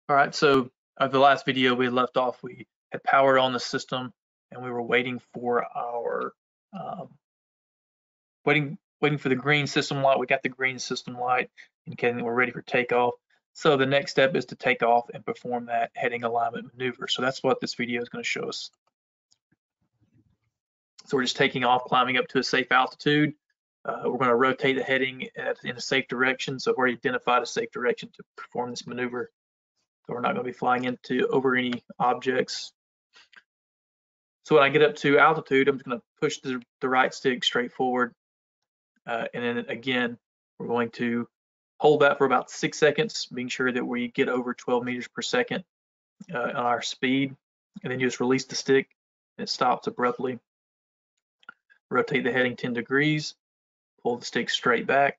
All right, so the last video we had left off, we had powered on the system and we were waiting for our waiting for the green system light. We got the green system light and we're ready for takeoff. So the next step is to take off and perform that heading alignment maneuver. So that's what this video is going to show us. So we're just taking off, climbing up to a safe altitude. We're going to rotate the heading in a safe direction. So we've already identified a safe direction to perform this maneuver. So we're not going to be flying over any objects. So when I get up to altitude, I'm just going to push the right stick straight forward. And then again, we're going to hold that for about 6 seconds, being sure that we get over 12 meters per second on our speed. And then you just release the stick and it stops abruptly. Rotate the heading 10 degrees, pull the stick straight back.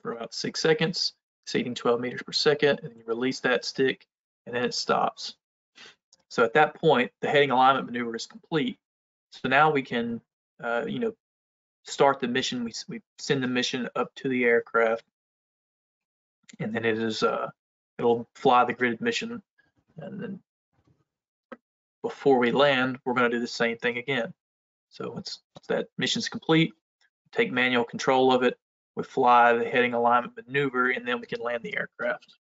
For about 6 seconds, exceeding 12 meters per second, and then you release that stick and then it stops. So at that point, the heading alignment maneuver is complete. So now we can, start the mission. We send the mission up to the aircraft, and then it'll fly the gridded mission. And then before we land, we're going to do the same thing again. So once that mission's complete, take manual control of it. We fly the heading alignment maneuver, and then we can land the aircraft.